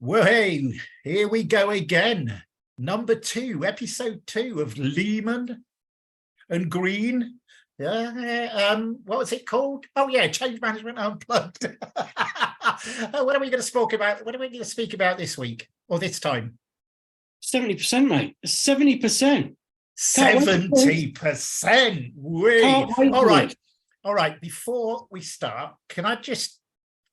Well, hey, here we go again. Number 2, episode 2 of Leeman and Green. What was it called? Oh yeah, Change Management Unplugged. What are we going to speak about? What are we going to speak about this week or this time? 70%, mate. 70%. 70%. All right. Before we start, can I just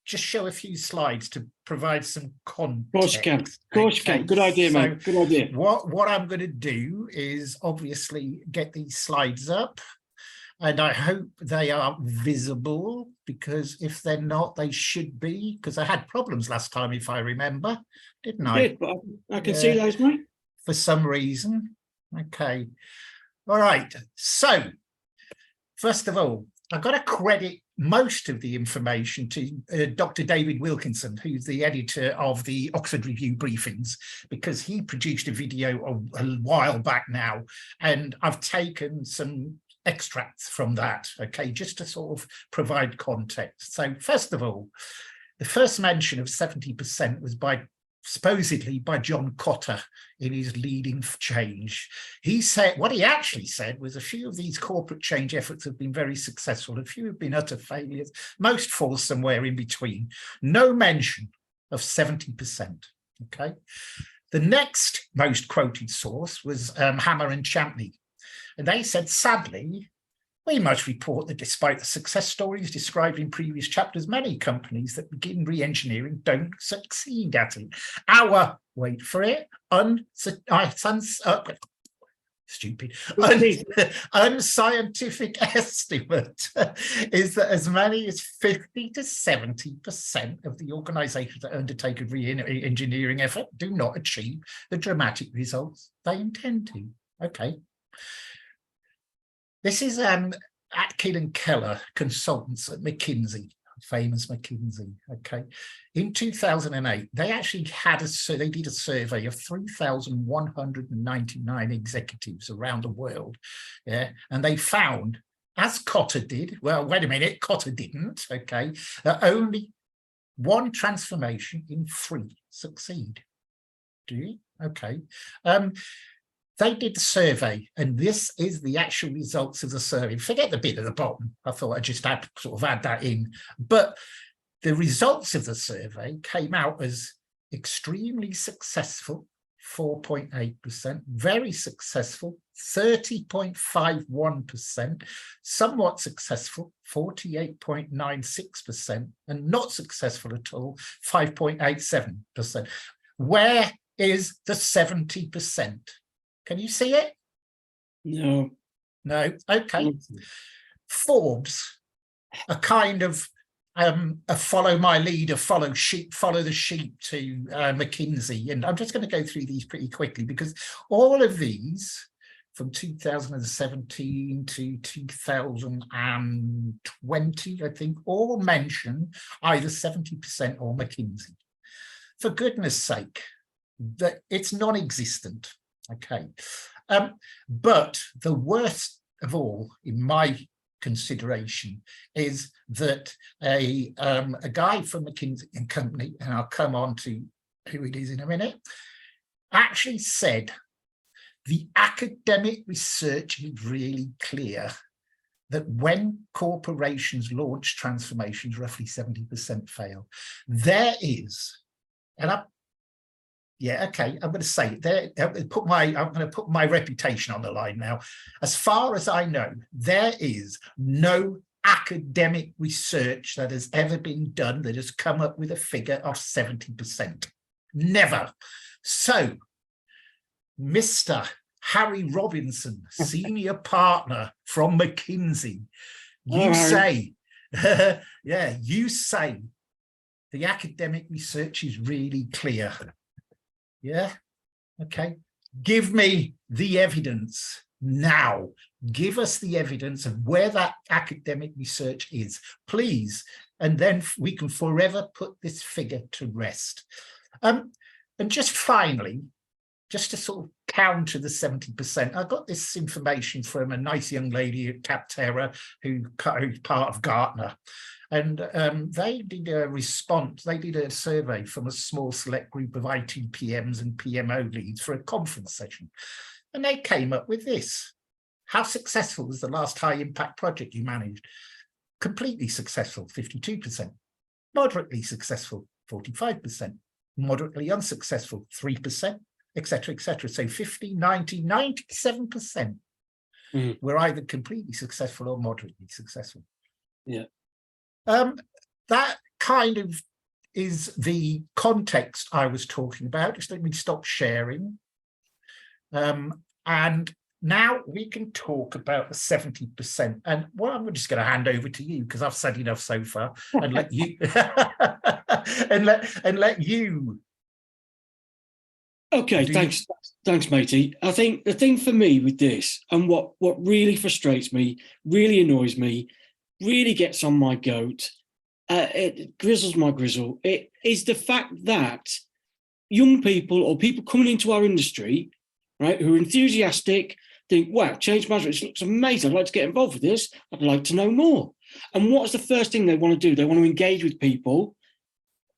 show a few slides to provide some context? Of course you can. Good idea, mate. Good idea. What I'm going to do is obviously get these slides up, and I hope they are visible, because if they're not, they should be, because I had problems last time, if I remember, didn't I? Did, but I can see those, mate. For some reason. Okay. All right. So, first of all, I've got to credit most of the information to Dr. David Wilkinson, who's the editor of the Oxford Review briefings, because he produced a video a while back now, and I've taken some extracts from that, okay, just to sort of provide context. So first of all, the first mention of 70% was supposedly by John Cotter in his Leading Change. He said, what he actually said was, a few of these corporate change efforts have been very successful, a few have been utter failures, most fall somewhere in between. No mention of 70%, okay? The next most quoted source was Hammer and Champney, and they said, sadly, we must report that despite the success stories described in previous chapters, many companies that begin re-engineering don't succeed at it. Our, wait for it, unscientific estimate is that as many as 50 to 70% of the organizations that undertake a re-engineering effort do not achieve the dramatic results they intend to. Okay. This is Atkill and Keller, consultants at McKinsey, famous McKinsey. Okay, in 2008, they actually they did a survey of 3,199 executives around the world. Yeah, and they found, as Cotter did, well, wait a minute, Cotter didn't. Okay, that only one transformation in 3 succeed. Do you? Okay. They did the survey, and this is the actual results of the survey. Forget the bit at the bottom. I thought I just had to sort of add that in. But the results of the survey came out as extremely successful, 4.8%, very successful, 30.51%, somewhat successful, 48.96%, and not successful at all, 5.87%. Where is the 70%? Can you see it? No. No. Okay. Forbes, a kind of a follow my leader, follow the sheep to McKinsey. And I'm just going to go through these pretty quickly, because all of these from 2017 to 2020, I think, all mention either 70% or McKinsey. For goodness sake, that it's non-existent. Okay, but the worst of all, in my consideration, is that a guy from McKinsey and Company, and I'll come on to who it is in a minute, actually said the academic research is really clear that when corporations launch transformations, roughly 70% fail. There is, and yeah, okay, I'm going to say it there. I'm going to put my reputation on the line now. As far as I know, there is no academic research that has ever been done that has come up with a figure of 70%. Never. So, Mr. Harry Robinson, senior partner from McKinsey, you say, yeah, you say the academic research is really clear. Yeah, okay. Give me the evidence now. Give us the evidence of where that academic research is, please. And then we can forever put this figure to rest. And just finally, just to sort of counter the 70%, I got this information from a nice young lady at Capterra who's part of Gartner. And they did a response, they did a survey from a small select group of IT PMs and PMO leads for a conference session. And they came up with this. How successful was the last high impact project you managed? Completely successful, 52%. Moderately successful, 45%. Moderately unsuccessful, 3%, etc., etc. So 50, 90, 97% were either completely successful or moderately successful. Yeah. That kind of is the context I was talking about. Just let me stop sharing. And now we can talk about the 70%. And well, I'm just going to hand over to you because I've said enough so far, and let you and let you. Okay, thanks, matey. I think the thing for me with this, and what really frustrates me, really annoys me, really gets on my goat, it grizzles my grizzle, it is the fact that young people or people coming into our industry, right, who are enthusiastic, think, wow, change management, it looks amazing, I'd like to get involved with this, I'd like to know more. And what's the first thing they want to do? They want to engage with people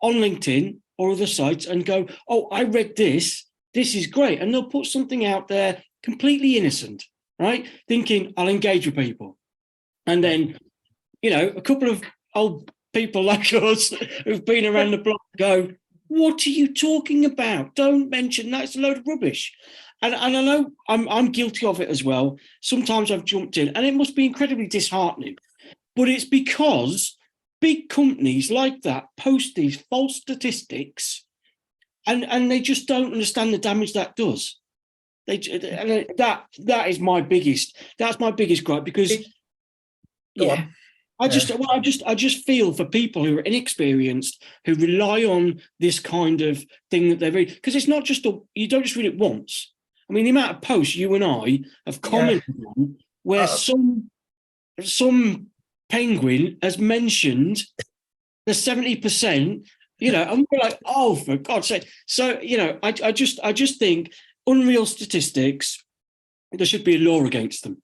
on LinkedIn or other sites and go, oh, I read this is great. And they'll put something out there completely innocent, right? Thinking I'll engage with people. And then, you know, a couple of old people like us who've been around the block go, what are you talking about? Don't mention that, it's a load of rubbish. And I know I'm guilty of it as well. Sometimes I've jumped in and it must be incredibly disheartening, but it's because big companies like that post these false statistics and they just don't understand the damage that does. That is my biggest gripe, because I just feel for people who are inexperienced, who rely on this kind of thing that they're reading, because it's not just you don't just read it once. I mean, the amount of posts you and I have commented on where some penguin has mentioned the 70%, you know, and we're like, oh, for God's sake. So, you know, I just think unreal statistics, there should be a law against them.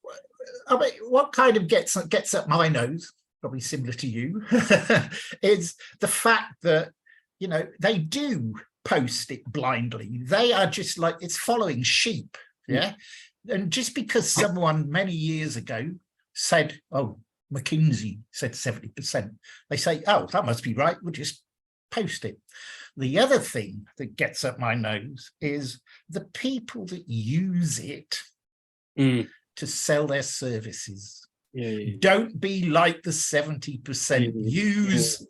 I mean, what kind of gets up my nose, probably similar to you, is the fact that, you know, they do post it blindly. They are just like, it's following sheep. Yeah. And just because someone many years ago said, oh, McKinsey said 70%, they say, oh, that must be right, we'll just post it. The other thing that gets up my nose is the people that use it to sell their services. Don't be like the 70%. Use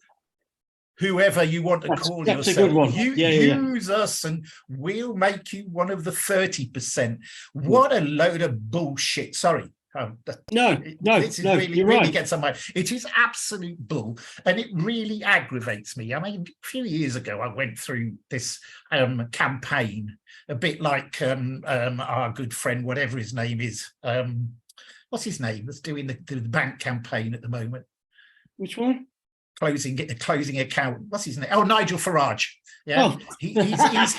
whoever you want to call yourself. A good one. Use us and we'll make you one of the 30%. What a load of bullshit. Sorry. This is really right. Gets on my. It is absolute bull, and it really aggravates me. I mean, a few years ago, I went through this campaign, a bit like our good friend, whatever his name is. What's his name? That's doing the bank campaign at the moment. Which one? Closing account. What's his name? Oh, Nigel Farage. Yeah, he's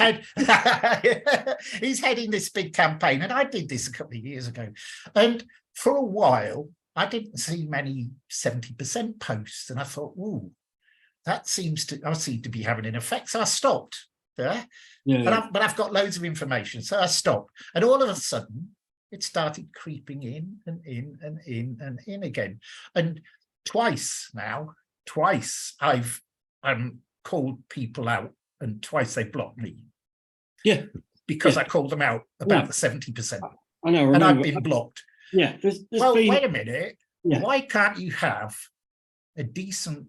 heading this big campaign, and I did this a couple of years ago, and for a while I didn't see many 70% posts, and I thought, "Ooh, that seems to be having an effect." So I stopped. But I've got loads of information, so I stopped, and all of a sudden it started creeping in and in and in and in again, and twice I've called people out, and twice they blocked me. Because I called them out about the 70%. I know, and I've been blocked. Well, wait a minute. Why can't you have a decent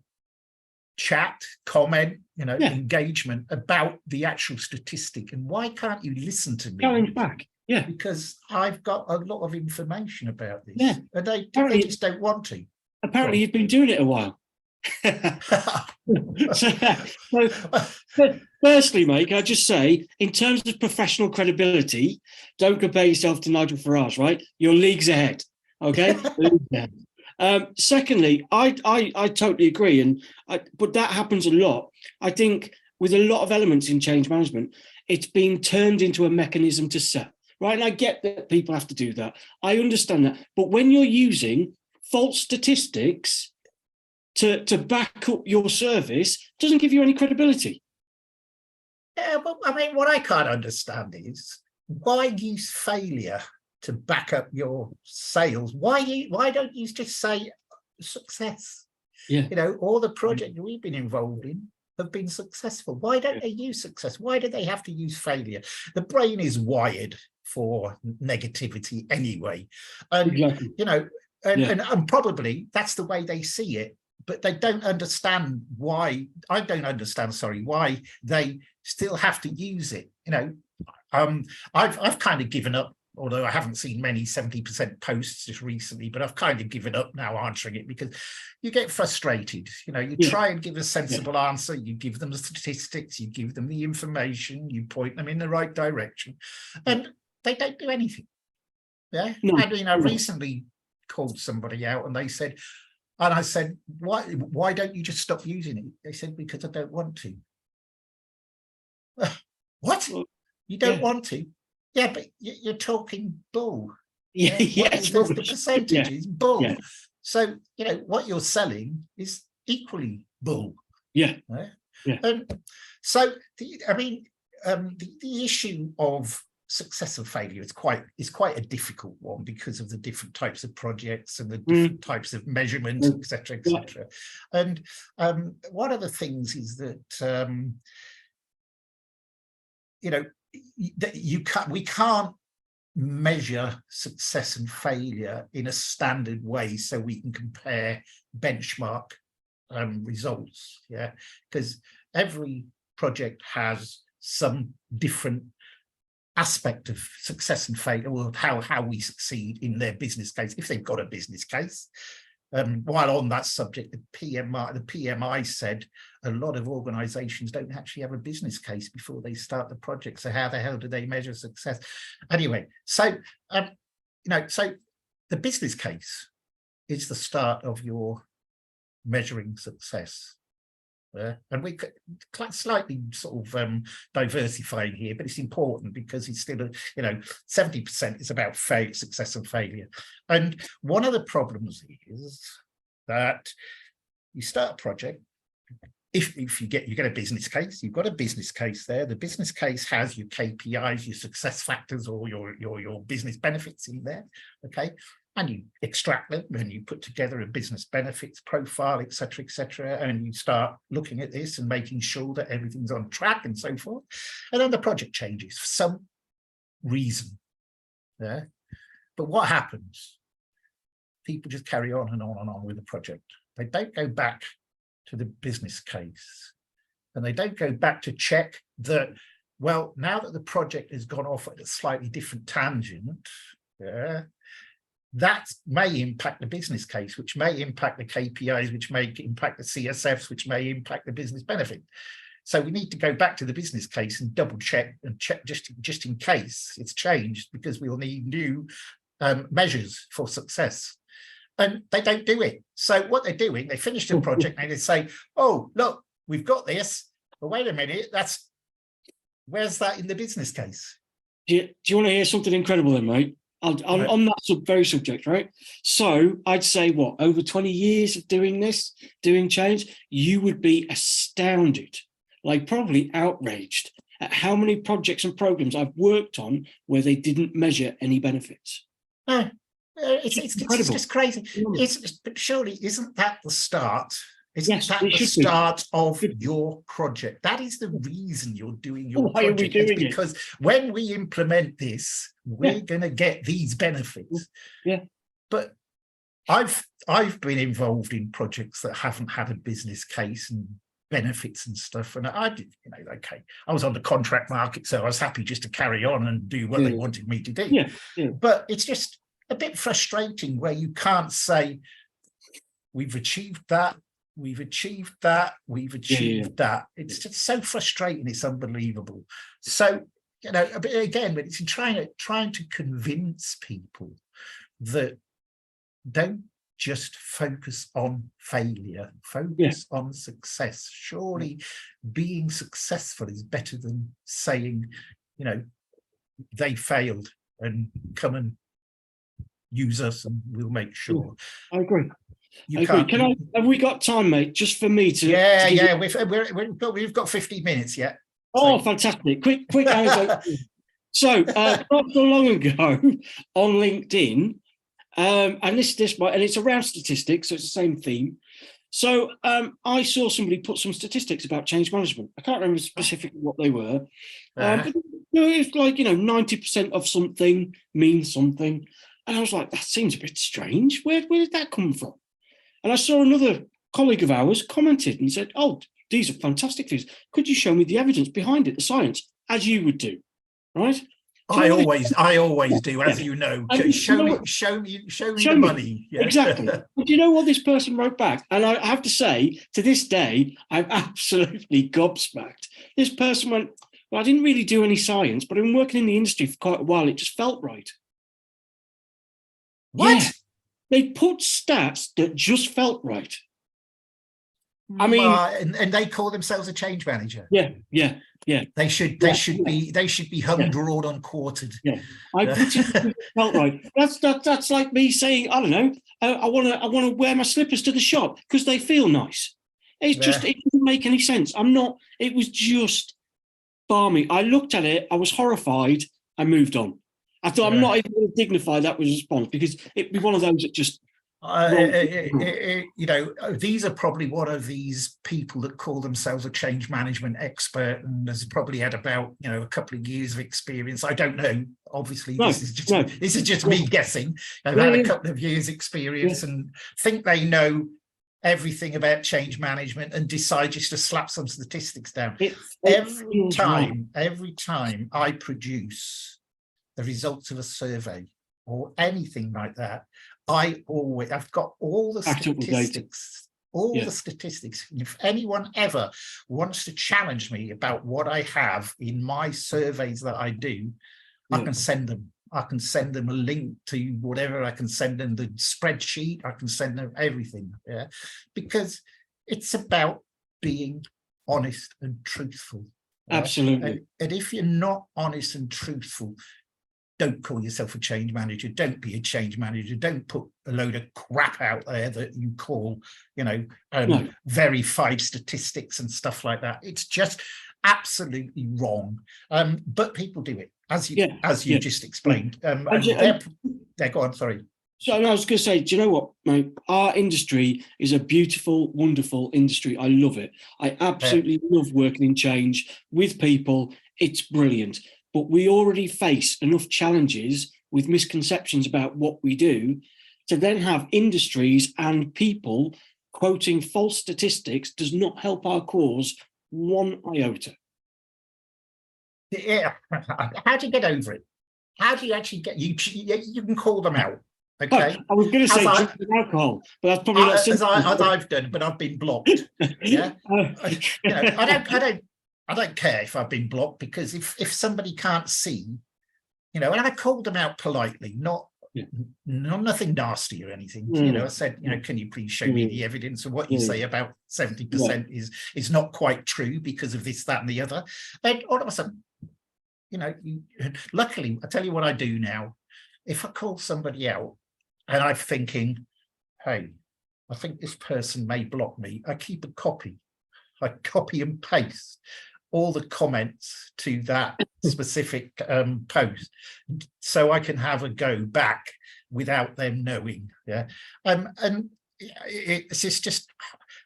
chat, comment, engagement about the actual statistic? And why can't you listen to me? Challenge back. Because I've got a lot of information about this. And they just don't want to. Apparently you've been doing it a while. so, firstly, mate, can I just say, in terms of professional credibility, don't compare yourself to Nigel Farage, right? You're leagues ahead, okay? Secondly, I totally agree, but that happens a lot. I think with a lot of elements in change management, it's being turned into a mechanism to sell, right? And I get that people have to do that. I understand that. But when you're using false statistics to back up your service doesn't give you any credibility. Yeah, but I mean, what I can't understand is why use failure to back up your sales? Why don't you just say success? Yeah. You know, all the projects we've been involved in have been successful. Why don't they use success? Why do they have to use failure? The brain is wired for negativity anyway. And, Exactly. you know, and probably that's the way they see it, but they don't understand why. I don't understand, sorry, why they still have to use it. You know, I've kind of given up, although I haven't seen many 70% posts just recently, but I've kind of given up now answering it because you get frustrated. You know, you try and give a sensible answer, you give them the statistics, you give them the information, you point them in the right direction, and they don't do anything. Yeah. No, I mean, I recently called somebody out and they said, and I said, why don't you just stop using it? They said, because I don't want to. What? You don't want to? Yeah, but you're talking bull. Yeah, the percentage is bull. Yeah. So, you know, what you're selling is equally bull. Yeah. Right? Yeah. So, the issue of success and failure is quite a difficult one because of the different types of projects and the different types of measurements, etc., etc. And one of the things is that you know, we can't measure success and failure in a standard way so we can compare benchmark results. Yeah, because every project has some different aspect of success and failure, or how we succeed in their business case, if they've got a business case. While on that subject, the PMI said a lot of organizations don't actually have a business case before they start the project. So how the hell do they measure success? Anyway, so you know, so the business case is the start of your measuring success. And we slightly sort of diversifying here, but it's important because it's still, you know, 70% is about success and failure. And one of the problems is that you start a project. If you get a business case, you've got a business case there. The business case has your KPIs, your success factors, or your business benefits in there. Okay. And you extract them and you put together a business benefits profile, etc., and you start looking at this and making sure that everything's on track and so forth. And then the project changes for some reason. Yeah. But what happens? People just carry on and on and on with the project. They don't go back to the business case, and they don't go back to check that, well, now that the project has gone off at a slightly different tangent, yeah, that may impact the business case, which may impact the KPIs, which may impact the CSFs, which may impact the business benefit. So we need to go back to the business case and double check and check just in case it's changed, because we'll need new measures for success. And they don't do it. So what they're doing, they finish the project and they say, oh, look, we've got this. But wait a minute, where's that in the business case? Do you want to hear something incredible then, mate? On that very subject, right? So I'd say, what, over 20 years of doing change, you would be astounded, like probably outraged at how many projects and programs I've worked on where they didn't measure any benefits. It's just crazy. But surely isn't that the start? Isn't that the start of your project? That is the reason you're doing your project. Why are we doing it? Because when we implement this, we're going to get these benefits. Yeah. But I've been involved in projects that haven't had a business case and benefits and stuff, and I did, you know, okay, I was on the contract market, so I was happy just to carry on and do what they wanted me to do. Yeah. But it's just a bit frustrating where you can't say, we've achieved that, we've achieved that, we've achieved that. It's just so frustrating. It's unbelievable. So, you know, again, but it's trying to convince people that don't just focus on failure, focus on success. Surely being successful is better than saying, you know, they failed and come and use us and we'll make sure. I agree. You I agree. can't. Have we got time, mate? Just for me to. Yeah. We've got 50 minutes yet. Oh, fantastic! Quick anecdote. So, not so long ago on LinkedIn, and it's around statistics, so it's the same theme. So I saw somebody put some statistics about change management. I can't remember specifically what they were, but it's like 90% of something means something, and I was like, that seems a bit strange. Where did that come from? And I saw another colleague of ours commented and said, "Oh, these are fantastic things. Could you show me the evidence behind it, the science, as you would do?" Right? I always do, as you know. Show me the money. Yeah. Exactly. But do you know what this person wrote back? And I have to say, to this day, I'm absolutely gobsmacked. This person went, "Well, I didn't really do any science, but I've been working in the industry for quite a while. It just felt right." What? Yeah. They put stats that just felt right. I mean, and they call themselves a change manager. Yeah. They should be hung, drawn, and quartered. Yeah, I put it felt right. That's like me saying, I don't know, I want to wear my slippers to the shop because they feel nice. It doesn't make any sense. It was just balmy. I looked at it, I was horrified, I moved on. I thought I'm not even going to dignify that with a response because it'd be one of those that just. These are probably one of these people that call themselves a change management expert and has probably had about a couple of years of experience. I don't know. Obviously, this is just me guessing. They've had a couple of years experience and think they know everything about change management and decide just to slap some statistics down. Every time I produce the results of a survey or anything like that, I've got all the statistics, the statistics. If anyone ever wants to challenge me about what I have in my surveys that I do, I can send them. I can send them a link to whatever. I can send them the spreadsheet. I can send them everything. Yeah, because it's about being honest and truthful. Absolutely. And if you're not honest and truthful, don't call yourself a change manager. Don't be a change manager. Don't put a load of crap out there that you call, verified statistics and stuff like that. It's just absolutely wrong. But people do it, as you just explained. Go on, sorry. So I was going to say, do you know what, mate? Our industry is a beautiful, wonderful industry. I love it. I absolutely love working in change with people. It's brilliant. But we already face enough challenges with misconceptions about what we do to then have industries and people quoting false statistics does not help our cause one iota. Yeah. How do you get over it? How do you actually get you can call them out? Okay. I was going to say drinking alcohol, but that's probably not as I've done, but I've been blocked. Yeah. I don't care if I've been blocked, because if somebody can't see, and I called them out politely, nothing nasty or anything. I said, can you please show me the evidence of what you say about 70% is not quite true because of this, that, and the other. And all of a sudden, luckily, I tell you what I do now. If I call somebody out and I'm thinking, hey, I think this person may block me, I keep a copy. I copy and paste all the comments to that specific post, so I can have a go back without them knowing. And it's just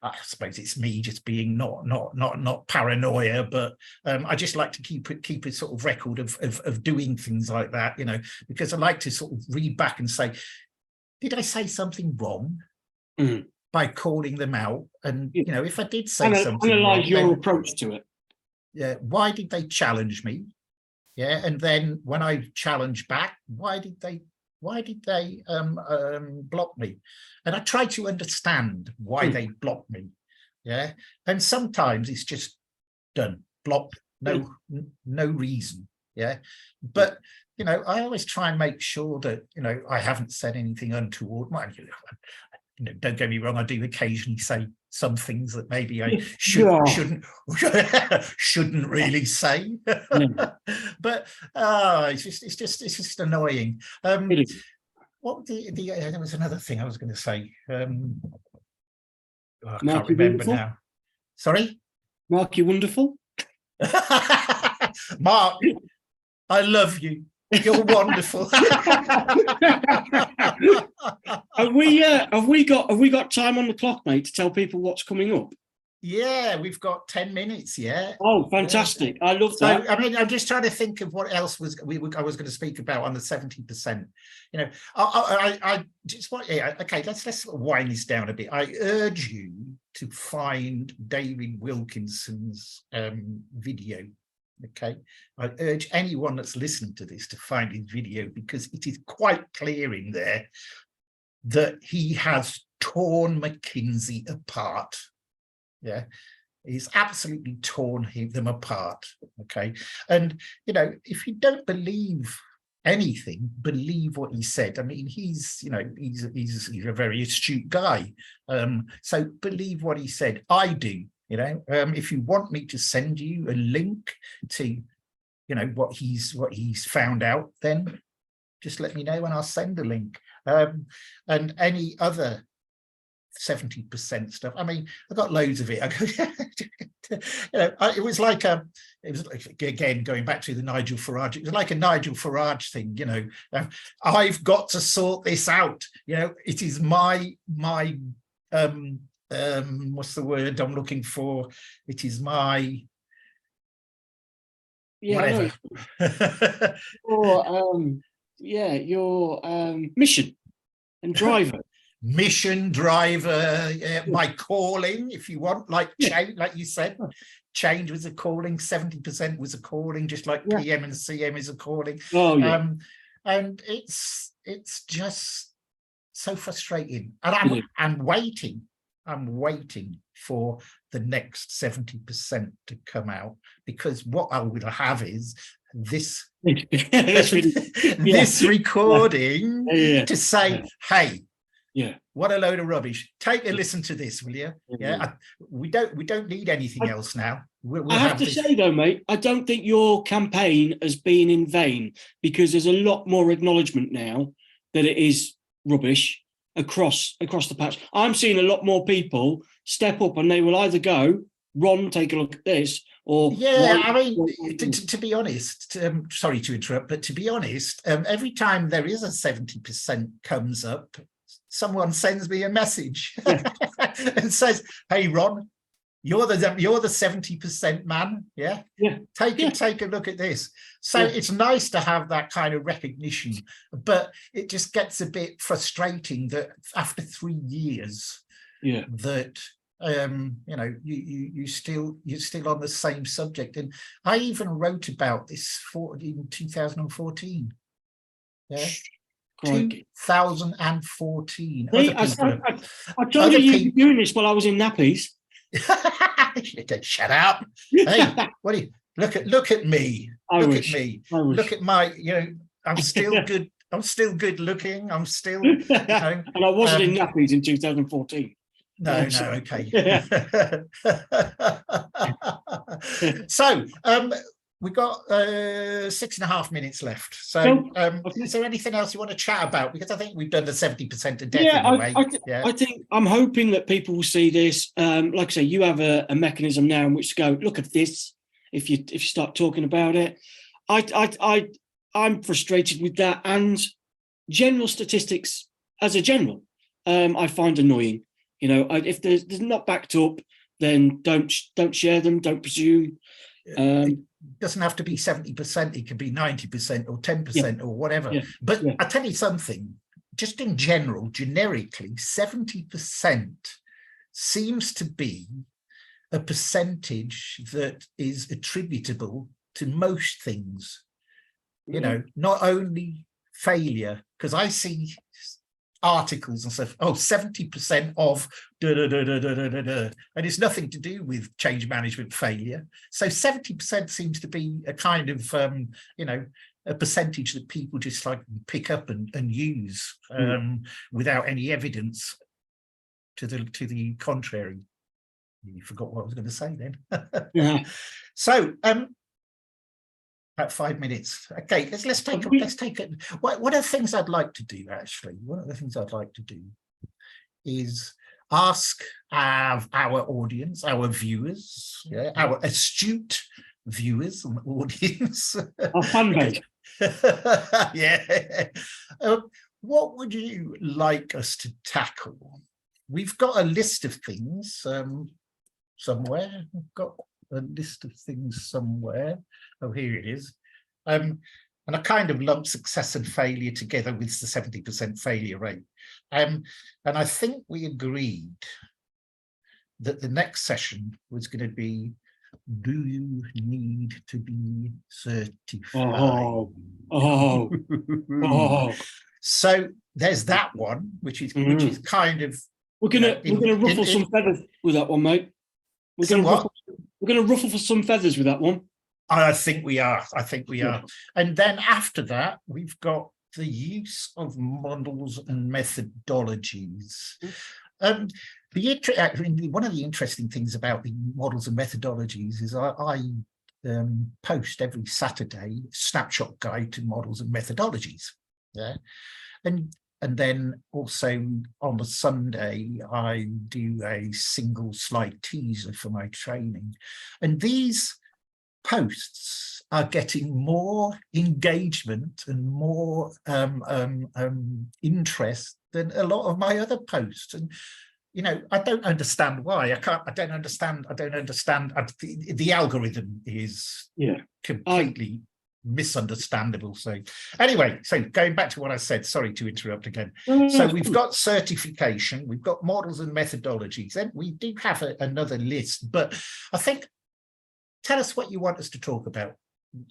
I suppose it's me just being not paranoia, but I just like to keep a sort of record of doing things like that, because I like to sort of read back and say, did I say something wrong? By calling them out? And if I did say something analyze wrong, your approach to it. Why did they challenge me? And then when I challenge back, why did they block me? And I try to understand why they blocked me. And sometimes it's just done, blocked, no reason. But I always try and make sure that I haven't said anything untoward. Don't get me wrong, I do occasionally say some things that maybe I shouldn't really say. But it's just annoying. What there was another thing I was going to say. Oh, I Mark, can't you remember wonderful? now. Sorry? Mark, you wonderful? Mark, I love you. You're wonderful. Have we got time on the clock, mate, to tell people what's coming up? Yeah, we've got 10 minutes. Yeah. Oh, fantastic. I love So, that. I mean, I'm just trying to think of what else I was going to speak about on the 70%. You know, I just want, yeah, okay, let's wind this down a bit. I urge you to find David Wilkinson's video. Okay, I urge anyone that's listening to this to find his video, because it is quite clear in there that he has torn McKinsey apart. Yeah, he's absolutely torn them apart. Okay, and you know, if you don't believe anything, believe what he said. I mean, he's a very astute guy. So believe what he said. I do. You know, if you want me to send you a link to, you know, what he's found out, then just let me know and I'll send a link. And any other 70% stuff. I mean, I got loads of it. You know, it was like again, going back to the Nigel Farage. It was like a Nigel Farage thing. You know, I've got to sort this out. You know, it is my what's the word I'm looking for? It is my whatever. Your mission and driver. Mission driver, my calling, if you want, like change, like you said, change was a calling, 70% was a calling, just like PM and CM is a calling. Oh yeah. And it's just so frustrating. And I'm waiting for the next 70% to come out, because what I would have is this this recording to say, hey, what a load of rubbish. Take a listen to this, will you? Yeah, we don't need anything else now. We'll I have to say though, mate, I don't think your campaign has been in vain, because there's a lot more acknowledgement now that it is rubbish across the patch. I'm seeing a lot more people step up, and they will either go, Ron, take a look at this, or I mean, to be honest, sorry to interrupt, but to be honest, every time there is a 70% comes up, someone sends me a message and says, "Hey, Ron, you're the 70% man. Yeah. Take a look at this." So it's nice to have that kind of recognition, but it just gets a bit frustrating that after 3 years, that you know, you're still on the same subject. And I even wrote about this in 2014. Yeah. 2014. I told you you'd be doing this while I was in nappies. Shut up. Hey, what do you look at me? Look at me. Look at my, you know, I'm still good. I'm still good looking. I'm still, you know, and I wasn't in nappies in 2014. No, okay. So we've got 6.5 minutes left. So is there anything else you want to chat about? Because I think we've done the 70% to death anyway. I think I'm hoping that people will see this. Like I say, you have a mechanism now in which to go, look at this. If you start talking about it, I'm frustrated with that, and general statistics as a general, I find annoying. You know, if they're not backed up, then don't share them. Don't presume. It doesn't have to be 70%. It could be 90% or 10% or whatever. But I tell you something, just in general, generically, 70% seems to be a percentage that is attributable to most things. You know, not only failure, because I see articles and stuff, 70% of and it's nothing to do with change management failure. So 70% seems to be a kind of you know, a percentage that people just like pick up and use without any evidence to the contrary. You forgot what I was going to say then. So about 5 minutes. Okay, let's take it. One of the things I'd like to do, actually, one of the things I'd like to do is ask our audience, our viewers, our astute viewers and audience. Our fan base. Yeah. What would you like us to tackle? We've got a list of things somewhere. We've got a list of things somewhere. Oh, here it is. And I kind of lumped success and failure together with the 70% failure rate. And I think we agreed that the next session was going to be, do you need to be certified? So there's that one, which is kind of we're gonna ruffle some feathers with that one, mate. We're gonna ruffle for some feathers with that one. I think we are. I think we are. And then after that, we've got the use of models and methodologies. One of the interesting things about the models and methodologies is I post every Saturday snapshot guide to models and methodologies. Yeah, and then also on the Sunday I do a single slide teaser for my training, and these posts are getting more engagement and more interest than a lot of my other posts. And you know, I don't understand why. I don't understand. The algorithm is completely misunderstandable. So anyway, so going back to what I said, sorry to interrupt again. So we've got certification, we've got models and methodologies, and we do have another list, but I think, tell us what you want us to talk about.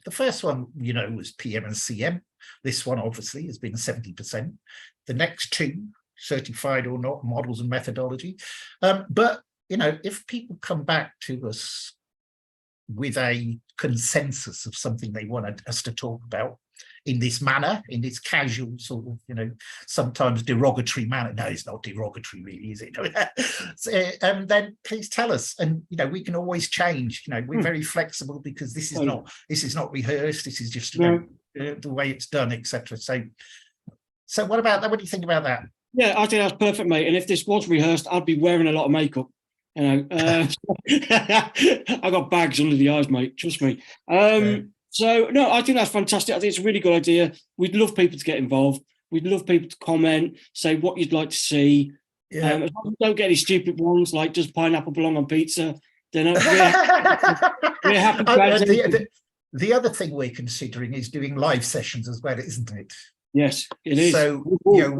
The first one, you know, was PM and CM. This one obviously has been 70%. The next two, certified or not, models and methodology. But, you know, if people come back to us with a consensus of something they wanted us to talk about in this manner, in this casual sort of, you know, sometimes derogatory manner. No, it's not derogatory really, is it? So, then please tell us. And, you know, we can always change. You know, we're very flexible because this is not rehearsed. This is just, you know, the way it's done, etc. So what about that? What do you think about that? Yeah, I think that's perfect, mate. And if this was rehearsed, I'd be wearing a lot of makeup. You know, I got bags under the eyes, mate. Trust me. So no, I think that's fantastic. I think it's a really good idea. We'd love people to get involved. We'd love people to comment, say what you'd like to see. As long as you don't get any stupid ones like does pineapple belong on pizza? Then we're happy. The other thing we're considering is doing live sessions as well, isn't it? Yes, it is. So you know,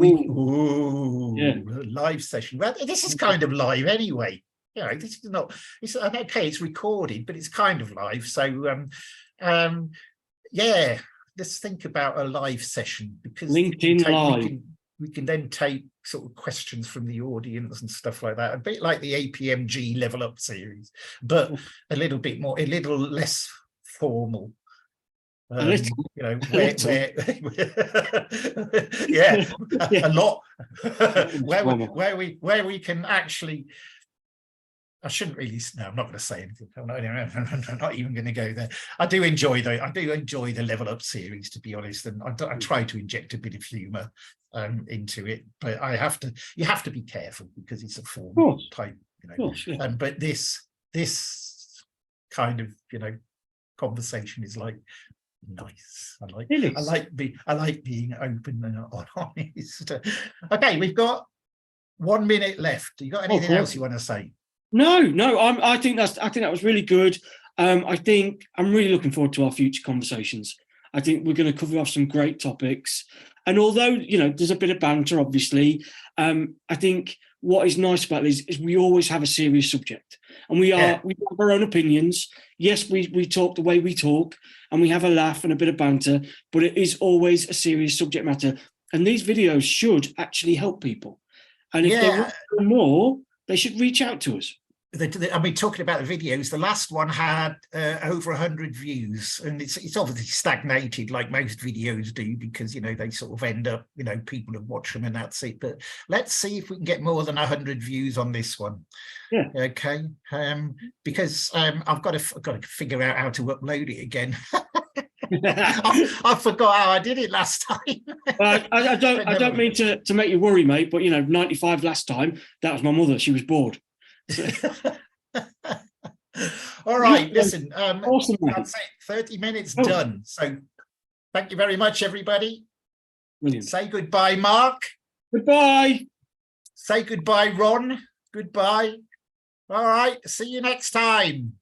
live session. Well, this is kind of live anyway. You know, this is not. It's okay. It's recorded, but it's kind of live. So, yeah. Let's think about a live session because LinkedIn Live. We can then take sort of questions from the audience and stuff like that. A bit like the APMG Level Up series, but a little bit more, a little less formal. You know, a lot where we can actually. I shouldn't really. No, I'm not going to say anything. I'm not even going to go there. I do enjoy the Level Up series, to be honest, and I try to inject a bit of humour into it. But you have to be careful because it's a formal type, you know. But this kind of, you know, conversation is like nice. I like being open and honest. Okay, we've got 1 minute left. You got anything else you want to say? No. I think that was really good. I think I'm really looking forward to our future conversations. I think we're going to cover off some great topics. And although, you know, there's a bit of banter, obviously, I think what is nice about this is we always have a serious subject, and we have our own opinions. Yes, we talk the way we talk, and we have a laugh and a bit of banter, but it is always a serious subject matter. And these videos should actually help people. And if they want more, they should reach out to us. I mean, talking about the videos, the last one had over 100 views, and it's obviously stagnated like most videos do because, you know, they sort of end up, you know, people have watched them and that's it. But let's see if we can get more than 100 views on this one. Yeah. Okay. Because I've got to figure out how to upload it again. I forgot how I did it last time. I don't mean to make you worry, mate, but 95 last time, that was my mother. She was bored. So. All right, listen, Awesome, mate. that's it, 30 minutes done. So thank you very much, everybody. Brilliant. Say goodbye, Mark. Goodbye. Say goodbye, Ron. Goodbye. All right, see you next time.